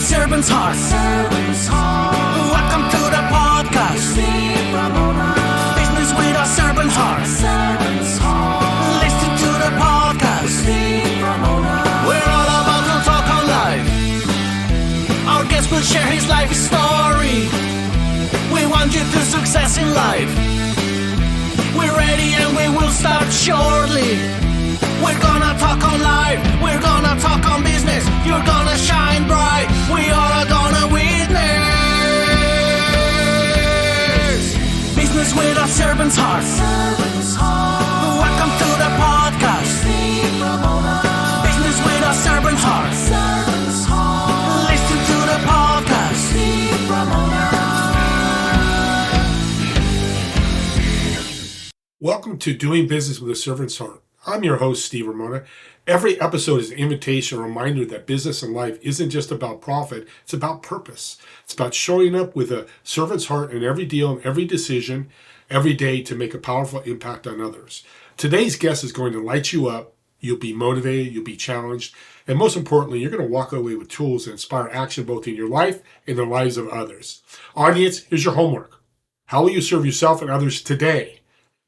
servant's heart. Welcome to the podcast. Business with a servant's heart. Listen to the podcast. We're all about to talk on life. Our guest will share his life story. We want you to success in life. We're ready and we will start shortly. We're gonna talk on life. We're gonna talk on business. You're gonna shine bright. We are gonna witness. Business with a servant's heart. Welcome to the podcast. Business with a servant's heart. Listen to the podcast. Welcome to Doing Business with a Servant's Heart. I'm your host, Steve Ramona. Every episode is an invitation, a reminder that business and life isn't just about profit, it's about purpose. It's about showing up with a servant's heart in every deal and every decision, every day to make a powerful impact on others. Today's guest is going to light you up. You'll be motivated, you'll be challenged, and most importantly, you're going to walk away with tools that inspire action both in your life and the lives of others. Audience, here's your homework. How will you serve yourself and others today?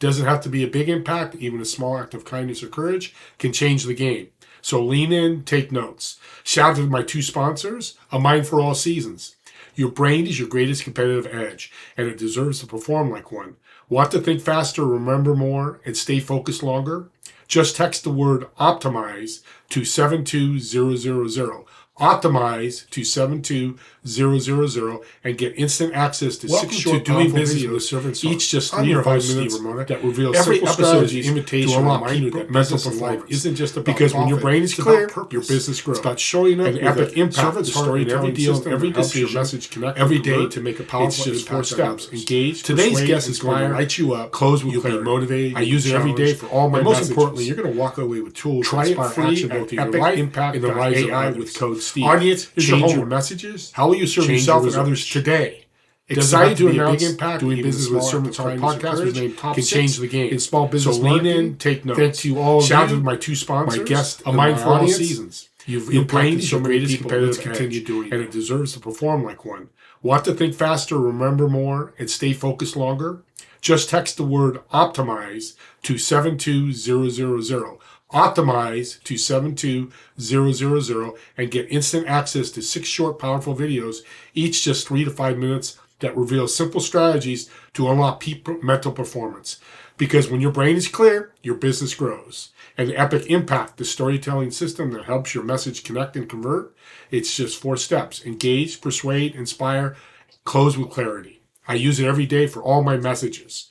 Doesn't have to be a big impact. Even a small act of kindness or courage can change the game. So lean in, take notes. Shout out to my two sponsors, A Mind for All Seasons. Your brain is your greatest competitive edge, and it deserves to perform like one. Want to think faster, remember more, and stay focused longer? Just text the word OPTIMIZE to 72000. Optimize to 72000 and get instant access to Welcome 6 short to Doing powerful Business videos, with Servants each just I'm 3 your or 5 host, minutes Steve Ramona, that reveals every simple episode is strategies an invitation to to unlock remind you people that business business and and life life isn't just about because when your profit, brain is it's clear, about purpose. your business grows. It's about showing up an with epic a impact, servant's the heart in every storytelling deal, system every that helps your decision, message connect every and day convert. to make a powerful It's just 4 impact on steps. others. Engage, Today's persuade, guest is going to inspire, light you up, close with you'll clarity. be motivated, I use it every day for all my and most messages. importantly, you're going to walk away with tools Try that it inspire free action at both in your Epic life Impact and the lives of AI others. with code Steve. Audience, here's your Change homework. your messages. How will you serve Change yourself your and others results. today? Excited to announce Doing Business with Servant's Heart podcast was named Top 6 change the game in small business So lean marketing. in, take notes. Thanks to all of Shout out you, to my two sponsors, my guest, A and Mind my for All audience. Seasons. You've Your brain impacted is so your many greatest people. competitive Let's continue edge, doing and it. it deserves to perform like one. Want to think faster, remember more, and stay focused longer? Just text the word OPTIMIZE to 72000. Optimize to 72000 and get instant access to 6 short, powerful videos, each just 3 to 5 minutes, that reveal simple strategies to unlock peak mental performance. Because when your brain is clear, your business grows. And Epic Impact, the storytelling system that helps your message connect and convert, it's just 4 steps. Engage, persuade, inspire, close with clarity. I use it every day for all my messages.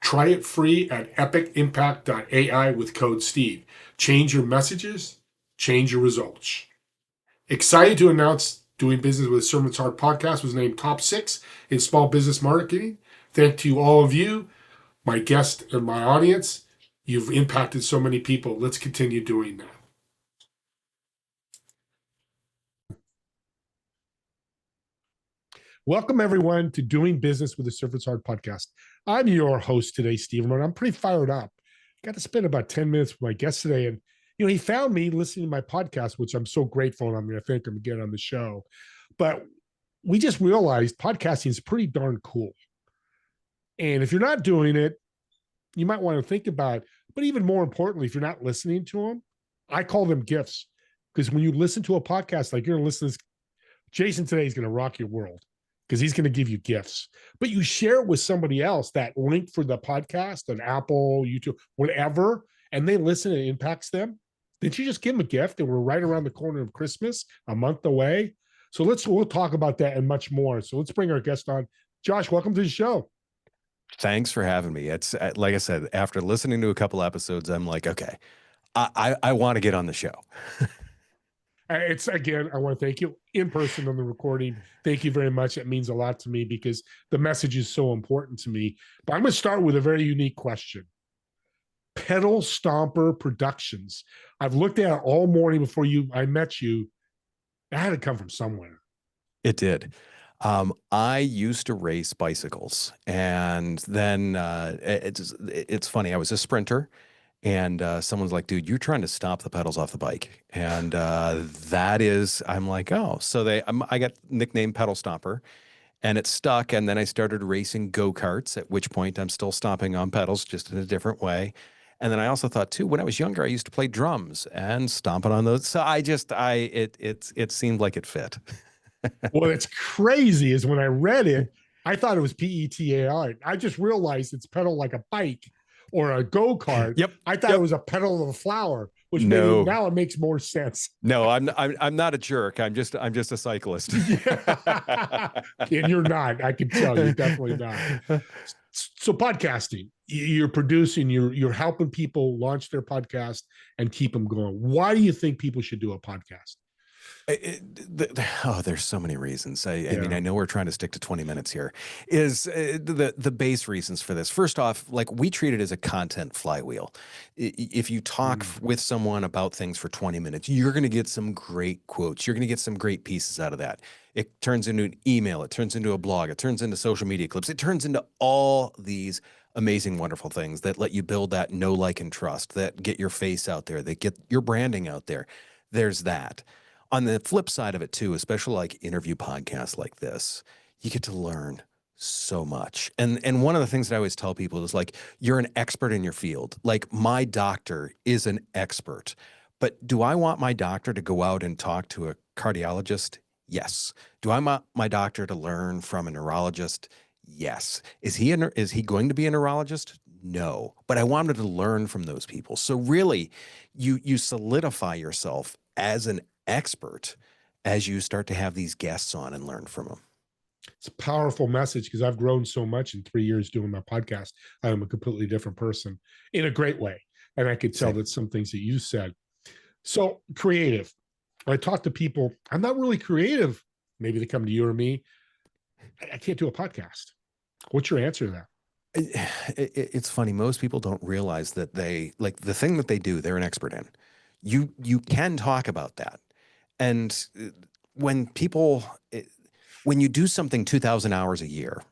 Try it free at epicimpact.ai with code Steve. Change your messages, change your results. Excited to announce Doing Business with Servant's Heart podcast was named Top 6 in small business marketing. Thank you all of you, my guest and my audience. You've impacted so many people. Let's continue doing that. Welcome, everyone, to Doing Business with the Servant's Heart podcast. I'm your host today, Steve, and I'm pretty fired up. Got to spend about 10 minutes with my guest today, and he found me listening to my podcast, which I'm so grateful, and I'm going to thank him again on the show. But we just realized podcasting is pretty darn cool. And if you're not doing it, you might want to think about it. But even more importantly, if you're not listening to them, I call them gifts. Because when you listen to a podcast, like you're going to listen to this, Jason today is going to rock your world because he's going to give you gifts. But you share it with somebody else, that link for the podcast on Apple, YouTube, whatever, and they listen and it impacts them. Did you just give them a gift? And we're right around the corner of Christmas, a month away. So we'll talk about that and much more. So let's bring our guest on. Josh, welcome to the show. Thanks for having me. It's like I said, after listening to a couple episodes, I'm like, okay, I want to get on the show. Again, I want to thank you in person on the recording. Thank you very much. It means a lot to me because the message is so important to me. But I'm going to start with a very unique question. Pedal Stomper Productions. I've looked at it all morning before I met you. That had to come from somewhere. It did. I used to race bicycles, and then it's funny. I was a sprinter, And someone's like, dude, you're trying to stop the pedals off the bike. And I'm like, oh, so I got nicknamed Pedal Stomper, and it stuck. And then I started racing go-karts, at which point I'm still stomping on pedals, just in a different way. And then I also thought too, when I was younger, I used to play drums and stomping on those. So it seemed like it fit. What's crazy is when I read it, I thought it was PETAR. I just realized it's pedal like a bike or a go-kart. Yep. I thought it was a pedal of a flower, which No. now it makes more sense. No, I'm not a jerk. I'm just a cyclist. And you're not. I can tell you're definitely not. So podcasting, you're producing, you're helping people launch their podcast and keep them going. Why do you think people should do a podcast? There's so many reasons. I mean, I know we're trying to stick to 20 minutes here. Is the base reasons for this? First off, like, we treat it as a content flywheel. If you talk with someone about things for 20 minutes, you're going to get some great quotes. You're going to get some great pieces out of that. It turns into an email. It turns into a blog. It turns into social media clips. It turns into all these amazing, wonderful things that let you build that know, like, and trust, that get your face out there, that get your branding out there. There's that. On the flip side of it too, especially like interview podcasts like this, you get to learn so much. And one of the things that I always tell people is, like, you're an expert in your field. Like, my doctor is an expert, but do I want my doctor to go out and talk to a cardiologist? Yes. Do I want my doctor to learn from a neurologist? Yes. Is he going to be a neurologist? No. But I wanted to learn from those people. So really, you solidify yourself as an expert as you start to have these guests on and learn from them. It's a powerful message, because I've grown so much in 3 years doing my podcast. I am a completely different person in a great way. And I could tell that some things that you said. So creative. I talk to people, I'm not really creative. Maybe they come to you or me. I can't do a podcast. What's your answer to that? It's funny. Most people don't realize that they, like, the thing that they do, they're an expert in. You can talk about that. And when you do something 2,000 hours a year,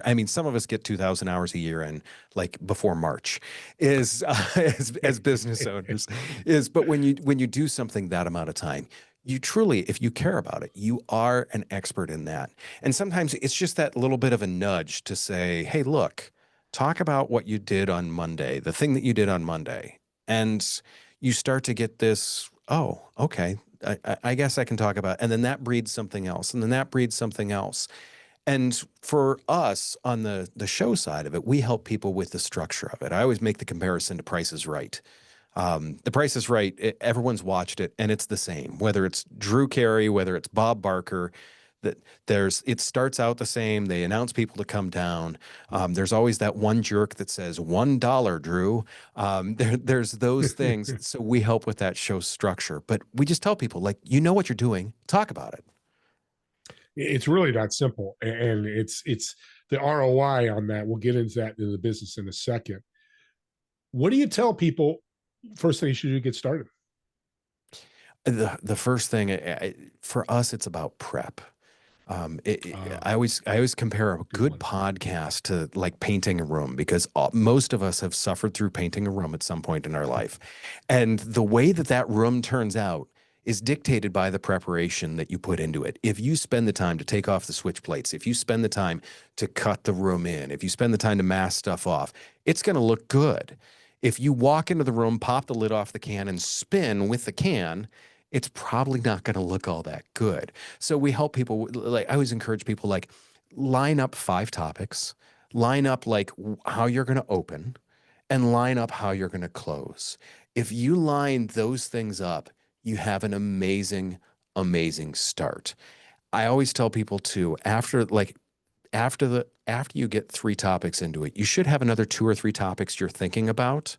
I mean, some of us get 2,000 hours a year in, like, before March, as business owners, but when you do something that amount of time, you truly, if you care about it, you are an expert in that. And sometimes it's just that little bit of a nudge to say, hey, look, talk about what you did on Monday, the thing that you did on Monday. And you start to get this, oh, okay, I guess I can talk about it. And then that breeds something else. And then that breeds something else. And for us on the show side of it, we help people with the structure of it. I always make the comparison to Price is Right. The Price is Right, everyone's watched it, and it's the same. Whether it's Drew Carey, whether it's Bob Barker, it starts out the same. They announce people to come down. There's always that one jerk that says $1, Drew. There's those things. So we help with that show structure. But we just tell people, like, you know what you're doing, talk about it. It's really that simple. And it's the ROI on that. We'll get into that in the business in a second. What do you tell people first thing you should do to get started? The first thing, for us, it's about prep. I always compare a good podcast to, like, painting a room, because most of us have suffered through painting a room at some point in our life. And the way that room turns out is dictated by the preparation that you put into it. If you spend the time to take off the switch plates, if you spend the time to cut the room in, if you spend the time to mask stuff off, it's going to look good. If you walk into the room, pop the lid off the can, and spin with the can, it's probably not going to look all that good. So we help people, like, I always encourage people, like, line up 5 topics, line up, like, how you're going to open, and line up how you're going to close. If you line those things up, you have an amazing, amazing start. I always tell people too, after you get 3 topics into it, you should have another 2 or 3 topics you're thinking about.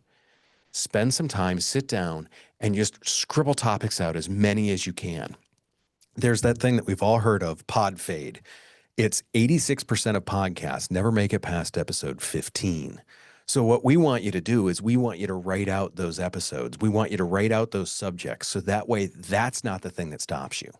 Spend some time, sit down, and just scribble topics out, as many as you can. There's that thing that we've all heard of, pod fade. It's 86% of podcasts never make it past episode 15. So what we want you to do is we want you to write out those episodes. We want you to write out those subjects, so that way that's not the thing that stops you.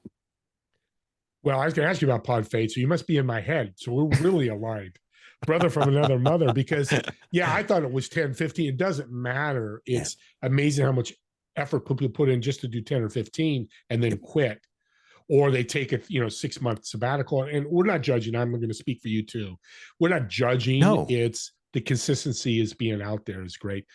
Well, I was going to ask you about pod fade, so you must be in my head. So we're really aligned. brother from another mother, because yeah, I thought it was 10, 15. It doesn't matter. It's amazing how much effort people put in just to do 10 or 15 and then quit, or they take a 6 month sabbatical. And we're not judging. I'm going to speak for you too. We're not judging. No. It's the consistency is being out there is great.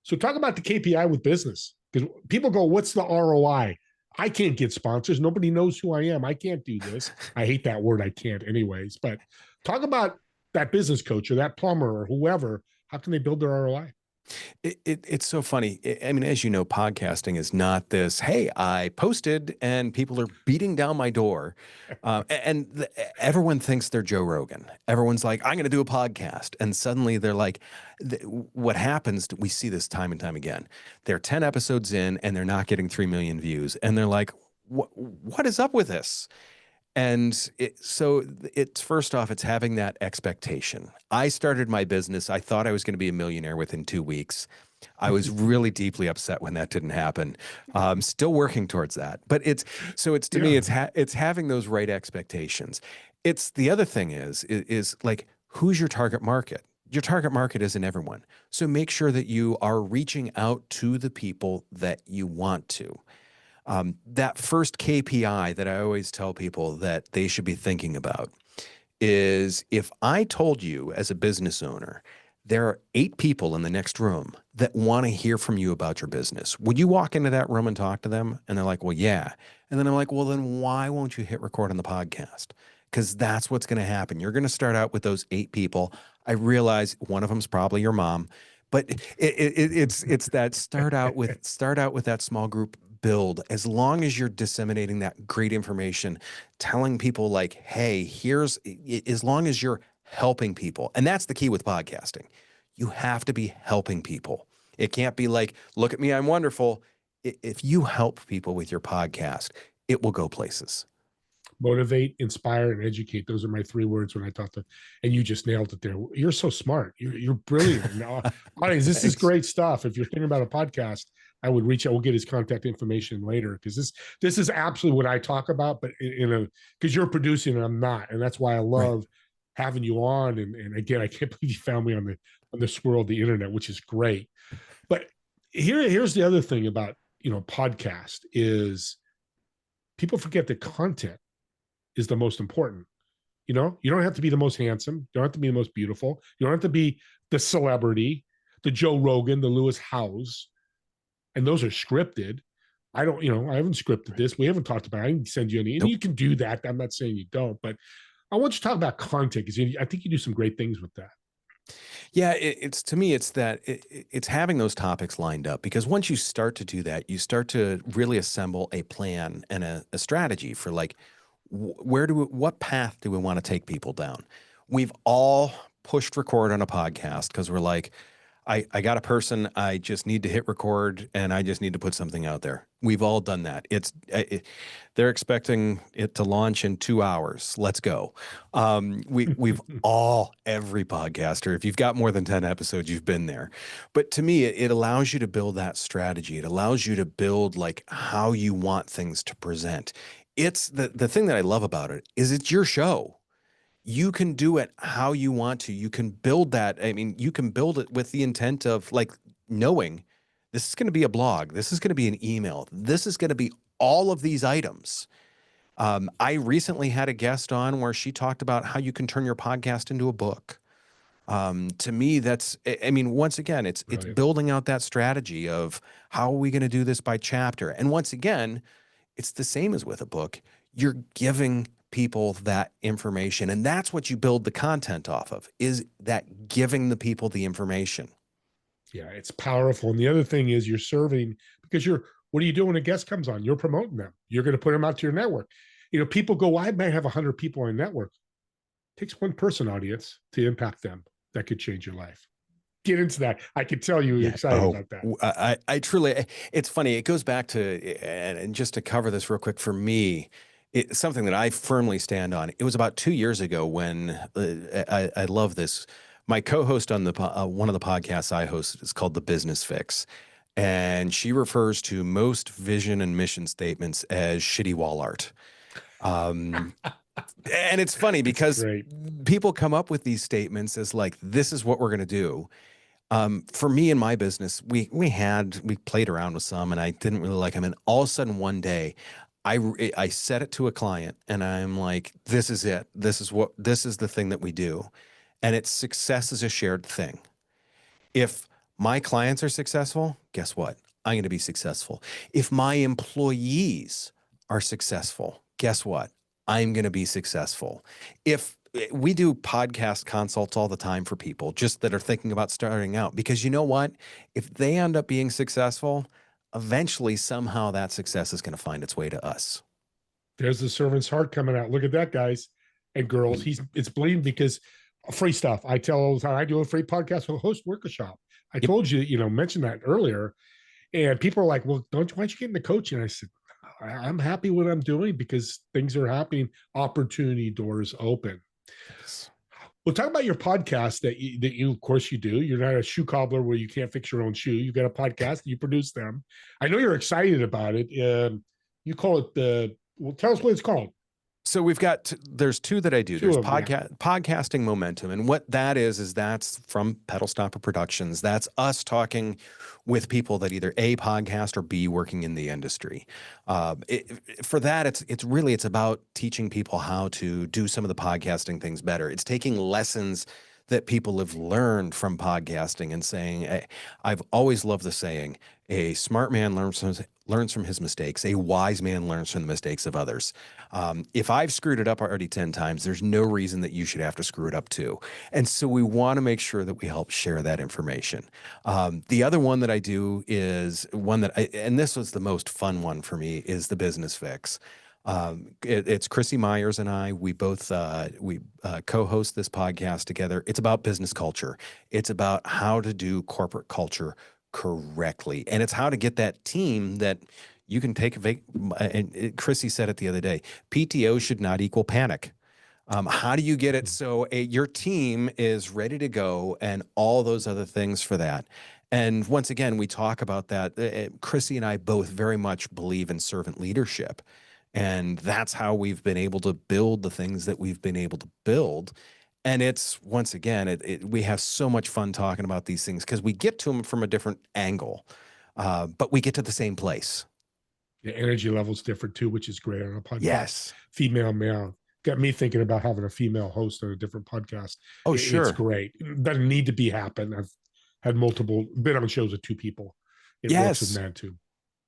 So talk about the KPI with business, because people go, what's the ROI? I can't get sponsors. Nobody knows who I am. I can't do this. I hate that word. I can't anyways. But talk about that business coach or that plumber or whoever. How can they build their ROI? It's so funny. I mean, as you know, podcasting is not this, hey, I posted and people are beating down my door. Everyone thinks they're Joe Rogan. Everyone's like, I'm going to do a podcast. And suddenly they're like, what happens, we see this time and time again. They're 10 episodes in and they're not getting 3 million views. And they're like, what is up with this? And so it's first off, it's having that expectation. I started my business. I thought I was going to be a millionaire within 2 weeks. I was really deeply upset when that didn't happen. Still working towards that. But it's to me, it's having those right expectations. It's the other thing is like, who's your target market? Your target market isn't everyone. So make sure that you are reaching out to the people that you want to. That first KPI that I always tell people that they should be thinking about is, if I told you as a business owner, there are 8 people in the next room that want to hear from you about your business, would you walk into that room and talk to them? And they're like, well, yeah. And then I'm like, well, then why won't you hit record on the podcast? Because that's what's going to happen. You're going to start out with those 8 people. I realize one of them's probably your mom, but it's that start out with that small group. Build, as long as you're disseminating that great information, telling people like, hey, as long as you're helping people. And that's the key with podcasting. You have to be helping people. It can't be like, look at me, I'm wonderful. If you help people with your podcast, it will go places. Motivate, inspire, and educate. Those are my 3 words when I talk to, and you just nailed it there. You're so smart. You're brilliant. Now, audience, this is great stuff. If you're thinking about a podcast, I would reach out. We'll get his contact information later, because this is absolutely what I talk about, but because you're producing and I'm not. And that's why I love having you on. And again, I can't believe you found me on this world, the internet, which is great. But here's the other thing about, podcast is people forget that content is the most important. You don't have to be the most handsome. You don't have to be the most beautiful. You don't have to be the celebrity, the Joe Rogan, the Lewis Howes. And those are scripted. I haven't scripted this. We haven't talked about it. I can send you any, and you can do that. I'm not saying you don't, but I want you to talk about content, because I think you do some great things with that. Yeah, it's to me, it's that it's having those topics lined up, because once you start to do that, you start to really assemble a plan and a strategy for like, what path do we want to take people down? We've all pushed record on a podcast because we're like, I got a person, I just need to hit record and I just need to put something out there. We've all done that. They're expecting it to launch in 2 hours. Let's go. We've every podcaster, if you've got more than 10 episodes, you've been there. But to me, it allows you to build that strategy. It allows you to build like how you want things to present. It's the thing that I love about it is it's your show. You can do it how you want to. You can build that. I mean, you can build it with the intent of like knowing this is going to be a blog. This is going to be an email. This is going to be all of these items. I recently had a guest on where she talked about how you can turn your podcast into a book. To me, once again, it's building out that strategy of how are we going to do this by chapter. And once again, it's the same as with a book. You're giving people that information, and that's what you build the content off of, is that giving the people the information. Yeah, it's powerful. And the other thing is you're serving, because what are you doing when a guest comes on? You're promoting them. You're going to put them out to your network. People go, well, I might have 100 people on a network. It takes one person, audience, to impact them. That could change your life. Get into that. I could tell you're excited about that. I truly, it's funny. It goes back to, and just to cover this real quick for me, it's something that I firmly stand on. It was about 2 years ago when I love this. My co-host on the one of the podcasts I host is called The Business Fix, and she refers to most vision and mission statements as shitty wall art. And it's funny because great. people come up with these statements as like, this is what we're going to do. For me in my business, we played around with some and I didn't really like them. And all of a sudden one day I said it to a client and I'm like, this is it. This is the thing that we do. And it's success is a shared thing. If my clients are successful, guess what? I'm going to be successful. If my employees are successful, guess what? I'm going to be successful. If we do podcast consults all the time for people just that are thinking about starting out, because you know what? If they end up being successful, eventually somehow that success is going to find its way to us. There's the servant's heart coming out. Look at that, guys and girls. It's bleeding because free stuff. I tell all the time, I do a free podcast with Host Workshop. I told you, mentioned that earlier. And people are like, well, why don't you get into coaching? I said, I'm happy with what I'm doing because things are happening. Opportunity doors open. Yes. Well, talk about your podcast that you, of course, you do. You're not a shoe cobbler where you can't fix your own shoe. You got a podcast, you produce them. I know you're excited about it. You call it well, tell us what it's called. So we've got, there's two that I do. There's Yeah. podcasting momentum. And what that is that's from Pedal Stopper Productions. That's us talking with people that either A, podcast or B, working in the industry. For that, it's about teaching people how to do some of the podcasting things better. It's taking lessons that people have learned from podcasting and saying, I've always loved the saying, a smart man learns from his mistakes. A wise man learns from the mistakes of others. If I've screwed it up already 10 times, there's no reason that you should have to screw it up too. And so we want to make sure that we help share that information. The other one that I do is one that and this was the most fun one for me, is the Business Fix. It's Chrissy Myers and I. We both co-host this podcast together. It's about business culture. It's about how to do corporate culture correctly, and it's how to get that team that you can take and Chrissy said it the other day. PTO should not equal panic. How do you get it so your team is ready to go, and all those other things for that? And once again, we talk about that. Chrissy and I both very much believe in servant leadership. And that's how we've been able to build the things that we've been able to build. And it's, once again, we have so much fun talking about these things because we get to them from a different angle, but we get to the same place. The energy level's different too, which is great on a podcast. Yes. Female, male. Got me thinking about having a female host on a different podcast. Oh, sure. It's great. It doesn't need to be happen. I've had been on shows with two people. It works with men too.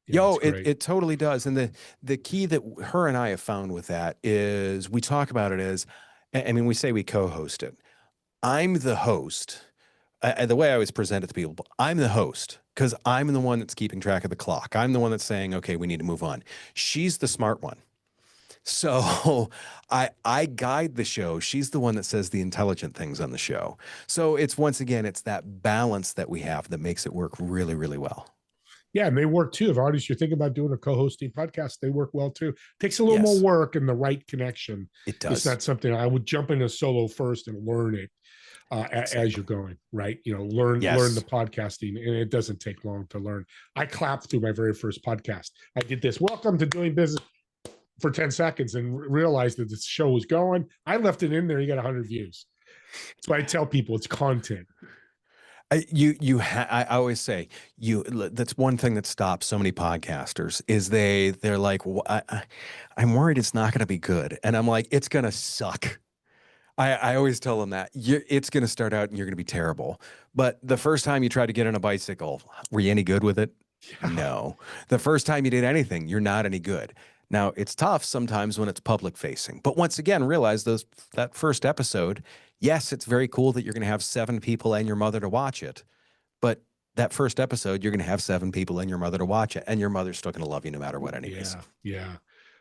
Yeah, it totally does. And the key that her and I have found with that is we talk about it as, I mean, we say we co-host it. I'm the host. The way I always present it to people, I'm the host because I'm the one that's keeping track of the clock. I'm the one that's saying, okay, we need to move on. She's the smart one. So I guide the show. She's the one that says the intelligent things on the show. So it's, once again, it's that balance that we have that makes it work really, really well. Yeah, and they work too. If artists you're thinking about doing a co-hosting podcast, they work well too. Takes a little more work and the right connection. It does. It's not something I would jump into solo first and learn it as you're going, right? Learn the podcasting, and it doesn't take long to learn. I clapped through my very first podcast. I did this, welcome to doing business, for 10 seconds and realized that the show was going. I left it in there. You got 100 views. So I tell people it's content. I always say that's one thing that stops so many podcasters is they're like, well, I'm worried it's not going to be good. And I'm like, it's going to suck. I always tell them that it's going to start out and you're going to be terrible. But the first time you tried to get on a bicycle, were you any good with it? Yeah. No. The first time you did anything, you're not any good. Now, it's tough sometimes when it's public facing, but once again, realize that first episode, yes, it's very cool that you're going to have 7 people and your mother to watch it, but that first episode, you're going to have 7 people and your mother to watch it, and your mother's still going to love you no matter what anyways. Yeah.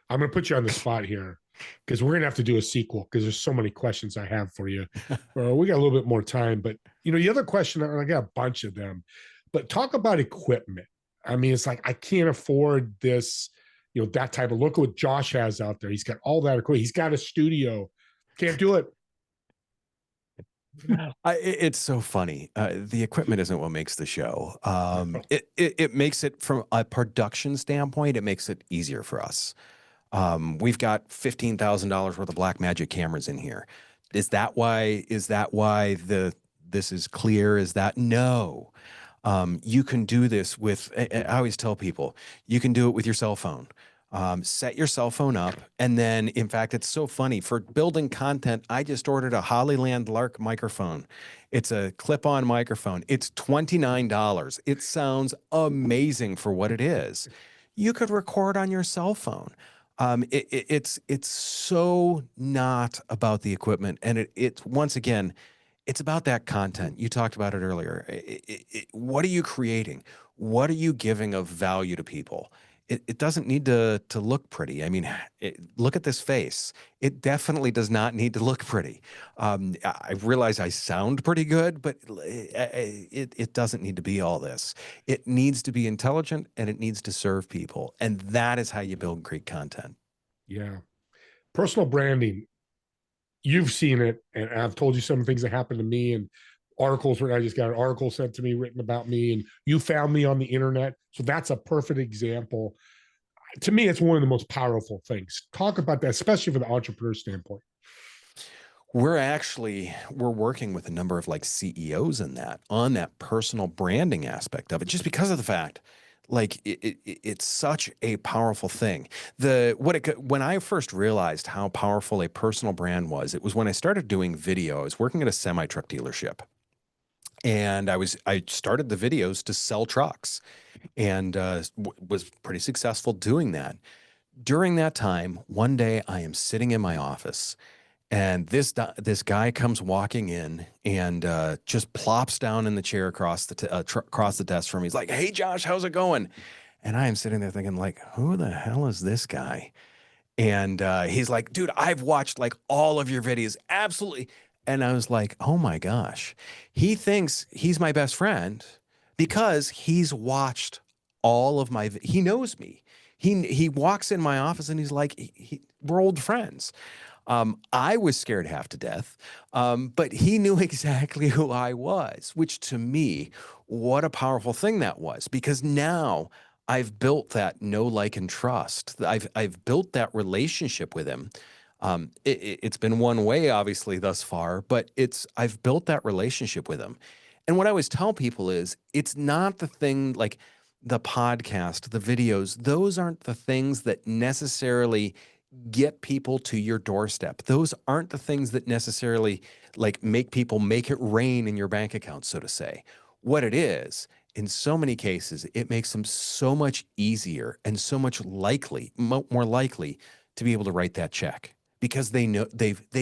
I'm going to put you on the spot here because we're going to have to do a sequel because there's so many questions I have for you. We got a little bit more time, but the other question, and I got a bunch of them, but talk about equipment. I mean, it's like, I can't afford this, that type of, look at what Josh has out there. He's got all that equipment. He's got a studio. Can't do it. It's so funny. The equipment isn't what makes the show. It makes it, from a production standpoint, it makes it easier for us. We've got $15,000 worth of black magic cameras in here. Is that why this is clear? Is that no? You can do this with, I always tell people, you can do it with your cell phone. Set your cell phone up. And then, in fact, it's so funny for building content. I just ordered a Hollyland Lark microphone. It's a clip-on microphone. It's $29. It sounds amazing for what it is. You could record on your cell phone. It's so not about the equipment. And it's once again, it's about that content. You talked about it earlier. What are you creating? What are you giving of value to people? It doesn't need to look pretty. I mean, look at this face. It definitely does not need to look pretty. I realize I sound pretty good, but it doesn't need to be all this. It needs to be intelligent and it needs to serve people. And that is how you build great content. Yeah. Personal branding. You've seen it, and I've told you some things that happened to me, and articles where I just got an article sent to me written about me, and you found me on the internet. So that's a perfect example. To me, it's one of the most powerful things. Talk about that, especially from the entrepreneur standpoint. We're working with a number of like CEOs on that personal branding aspect of it, just because of the fact, like it's such a powerful thing. When I first realized how powerful a personal brand was, it was when I started doing video. I was working at a semi-truck dealership, and I started the videos to sell trucks, and was pretty successful doing that. During that time, one day I am sitting in my office, and this guy comes walking in and just plops down in the chair across the desk from me. He's like, "Hey, Josh, how's it going?" And I am sitting there thinking, like, who the hell is this guy? And he's like, "Dude, I've watched like all of your videos, absolutely." And I was like, "Oh my gosh, he thinks he's my best friend because he's watched all of my. He knows me. He walks in my office and he's like, we're old friends." I was scared half to death, but he knew exactly who I was, which to me, what a powerful thing that was, because now I've built that know, like, and trust. I've built that relationship with him. It's been one way, obviously, thus far, but I've built that relationship with him. And what I always tell people is, it's not the thing like the podcast, the videos, those aren't the things that necessarily get people to your doorstep. Those aren't the things that necessarily like make people make it rain in your bank account, so to say. What it is, in so many cases, it makes them so much easier and so much more likely to be able to write that check, because they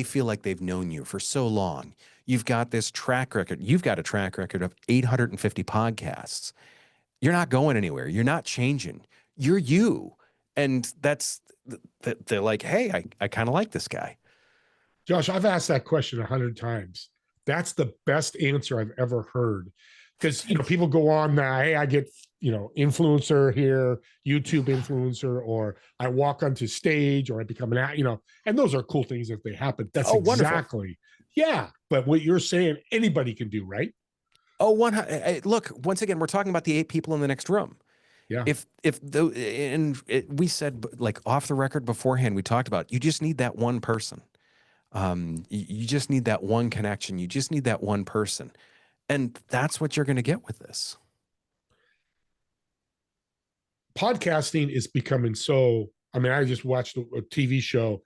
feel like they've known you for so long. You've got this track record. You've got a track record of 850 podcasts. You're not going anywhere. You're not changing. You're you. And they're like, "Hey, I kind of like this guy." Josh, I've asked that question 100 times. That's the best answer I've ever heard. Because people go on now, "Hey, I get influencer here, YouTube influencer, or I walk onto stage, or I become and those are cool things if they happen." That's exactly wonderful. Yeah. But what you're saying, anybody can do, right? Oh, look, once again, we're talking about the 8 people in the next room. Yeah. We said, like, off the record beforehand, we talked about, you just need that one person. You just need that one connection. You just need that one person. And that's what you're going to get with this. Podcasting is becoming I just watched a TV show.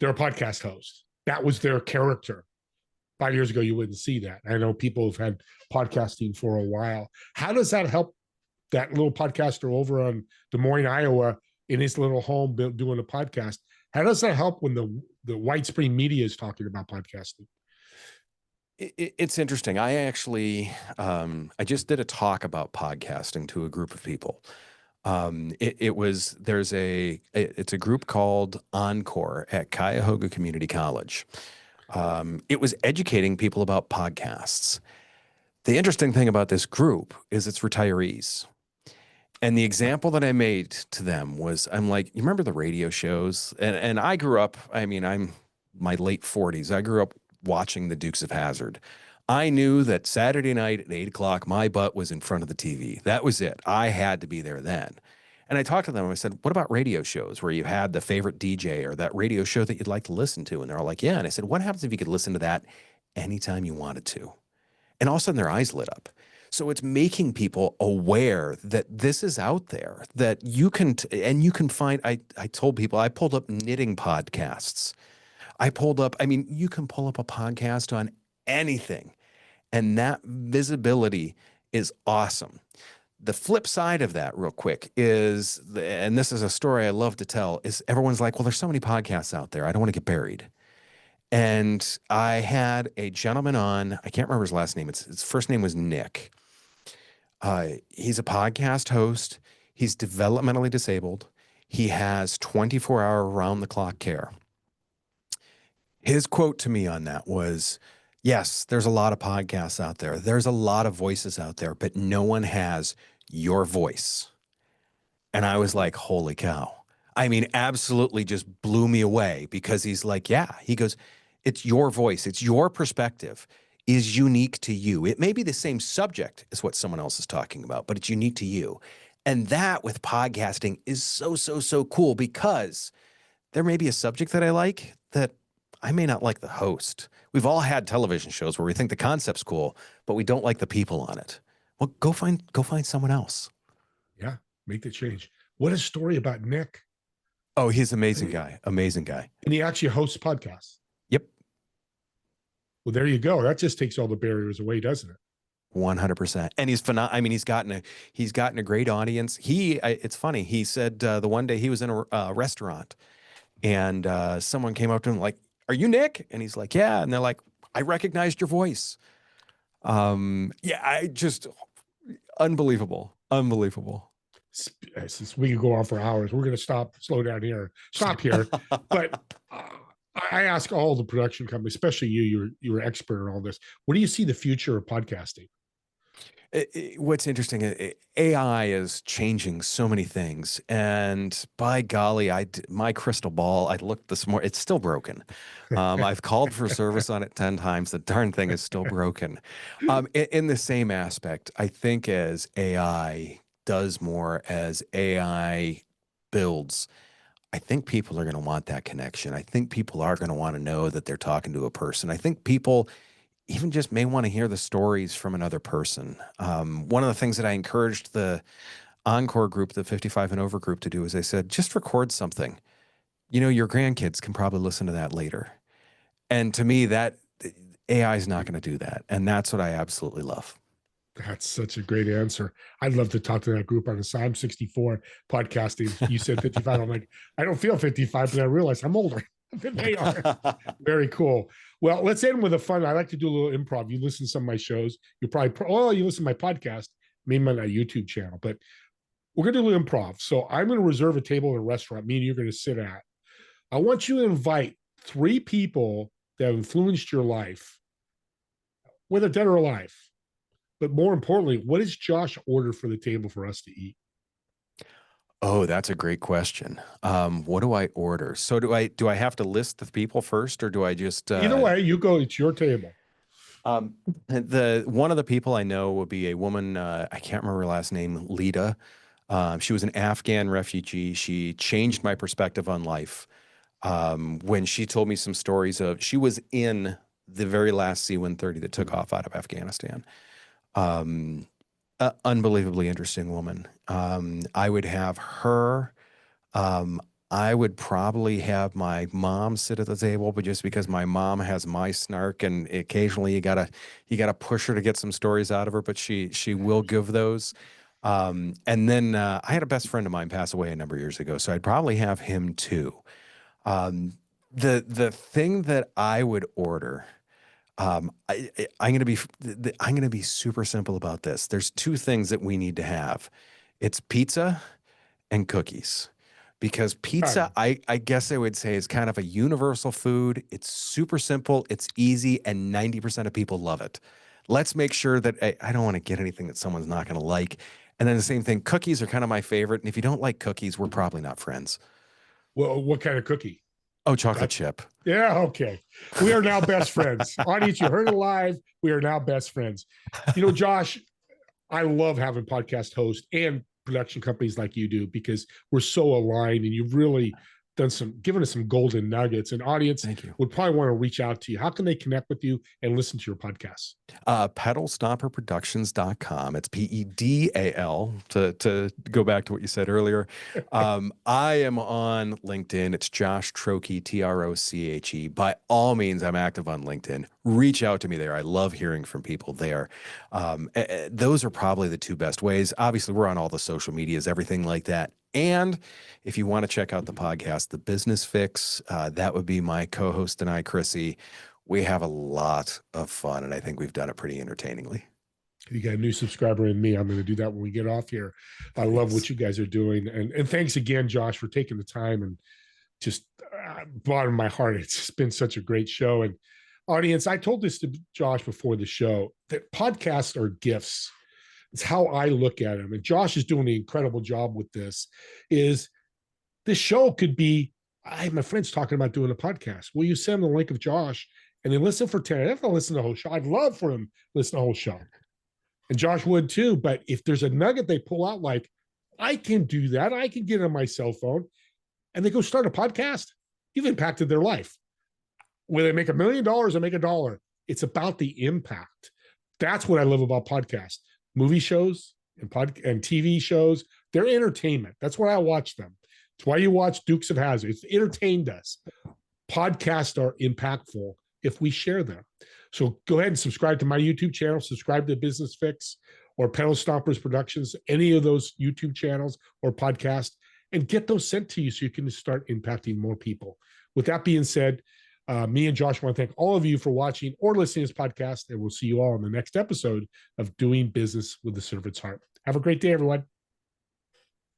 They're a podcast host. That was their character. 5 years ago, you wouldn't see that. I know people have had podcasting for a while. How does that help that little podcaster over on Des Moines, Iowa, in his little home doing a podcast? How does that help when the widespread media is talking about podcasting? It's interesting. I actually, I just did a talk about podcasting to a group of people. It's a group called Encore at Cuyahoga Community College. It was educating people about podcasts. The interesting thing about this group is it's retirees. And the example that I made to them was, I'm like, you remember the radio shows? And I grew up, I'm my late 40s. I grew up watching the Dukes of Hazzard. I knew that Saturday night at 8 o'clock, my butt was in front of the TV. That was it. I had to be there then. And I talked to them and I said, what about radio shows where you had the favorite DJ or that radio show that you'd like to listen to? And they're all like, yeah. And I said, what happens if you could listen to that anytime you wanted to? And all of a sudden their eyes lit up. So it's making people aware that this is out there, that you can, and you can find, I told people, I pulled up knitting podcasts. You can pull up a podcast on anything. And that visibility is awesome. The flip side of that, real quick, is, and this is a story I love to tell, is everyone's like, well, there's so many podcasts out there. I don't want to get buried. And I had a gentleman on, I can't remember his last name. His first name was Nick. He's a podcast host. He's developmentally disabled. He has 24-hour round-the-clock care. His quote to me on that was, yes, there's a lot of podcasts out there. There's a lot of voices out there, but no one has your voice. And I was like, holy cow. I mean, absolutely just blew me away, because he's like, yeah, he goes, it's your voice. It's your perspective is unique to you. It may be the same subject as what someone else is talking about, but it's unique to you. And that with podcasting is so, so, so cool, because there may be a subject that I like that I may not like the host. We've all had television shows where we think the concept's cool, but we don't like the people on it. Well, go find someone else. Yeah, make the change. What a story about Nick. Oh, he's an amazing guy. Amazing guy. And he actually hosts podcasts. Yep. Well, there you go. That just takes all the barriers away, doesn't it? 100%. And he's phenomenal. I mean, he's gotten a great audience. It's funny. He said the one day he was in a restaurant, and someone came up to him like, "Are you Nick?" And he's like, "Yeah." And they're like, "I recognized your voice." I just unbelievable. Since we could go on for hours, we're going to slow down here, stop here. But I ask all the production companies, especially you're an expert in all this. What do you see the future of podcasting? What's interesting, AI is changing so many things, and by golly, my crystal ball, I looked this morning, it's still broken. I've called for service on it 10 times. The darn thing is still broken. In the same aspect, I think as AI does more, as AI builds, I think people are going to want that connection. I think people are going to want to know that they're talking to a person. I think people even just may want to hear the stories from another person. One of the things that I encouraged the Encore group, the 55 and over group, to do is I said, just record something. Your grandkids can probably listen to that later. And to me, that AI is not going to do that. And that's what I absolutely love. That's such a great answer. I'd love to talk to that group on this. I'm 64 podcasting. You said 55. I'm like, I don't feel 55, but I realize I'm older than they are. Very cool. Well, let's end with a fun. I like to do a little improv. You listen to some of my shows. You listen to my podcast, maybe on my YouTube channel, but we're going to do a little improv. So I'm going to reserve a table in a restaurant, me and you're going to sit at. I want you to invite 3 people that have influenced your life, whether dead or alive. But more importantly, what does Josh order for the table for us to eat? Oh, that's a great question. What do I order? So do I have to list the people first, or do I just either way, you go, it's your table. One of the people I know will be a woman, I can't remember her last name, Lita. She was an Afghan refugee. She changed my perspective on life. When she told me some stories she was in the very last C-130 that took off out of Afghanistan. Unbelievably interesting woman. I would have her. I would probably have my mom sit at the table, but just because my mom has my snark, and occasionally you gotta push her to get some stories out of her, but she will give those. And then I had a best friend of mine pass away a number of years ago, so I'd probably have him too. The thing that I would order. I'm going to be super simple about this. There's 2 things that we need to have. It's pizza and cookies, because pizza, I guess I would say, is kind of a universal food. It's super simple. It's easy. And 90% of people love it. Let's make sure that I don't want to get anything that someone's not going to like. And then the same thing, cookies are kind of my favorite. And if you don't like cookies, we're probably not friends. Well, what kind of cookie? Oh, chocolate chip. Yeah, okay. We are now best friends. Audience, you heard it live. We are now best friends. Josh, I love having podcast hosts and production companies like you do, because we're so aligned, and you've really given us some golden nuggets. An audience Thank you. would probably want to reach out to you. How can they connect with you and listen to your podcasts? Pedalstomperproductions.com. It's PEDAL to go back to what you said earlier. I am on LinkedIn. It's Josh Troche, Troche. By all means, I'm active on LinkedIn. Reach out to me there. I love hearing from people there. Those are probably the two best ways. Obviously, we're on all the social medias, everything like that. And if you want to check out the podcast, The Business Fix, that would be my co-host and I, Chrissy. We have a lot of fun, and I think we've done it pretty entertainingly. You got a new subscriber in me. I'm going to do that when we get off here. I love what you guys are doing. And thanks again, Josh, for taking the time, and just bottom of my heart. It's been such a great show. And audience, I told this to Josh before the show, that podcasts are gifts. It's how I look at them. And Josh is doing an incredible job with this. This show could be, I have my friends talking about doing a podcast. Will you send them the link of Josh and then listen for 10? I have to listen to the whole show. I'd love for them to listen to the whole show. And Josh would too. But if there's a nugget they pull out, like, I can do that, I can get on my cell phone, and they go start a podcast, you've impacted their life. Whether they make $1 million or make $1, it's about the impact. That's what I love about podcasts. Movie shows and TV shows, they're entertainment. That's why I watch them. It's why you watch Dukes of Hazzard. It's entertained us. Podcasts are impactful if we share them. So go ahead and subscribe to my YouTube channel, subscribe to Business Fix or Pedal Stompers Productions, any of those YouTube channels or podcasts, and get those sent to you so you can start impacting more people. With that being said, me and Josh want to thank all of you for watching or listening to this podcast, and we'll see you all in the next episode of Doing Business with the Servant's Heart. Have a great day, everyone.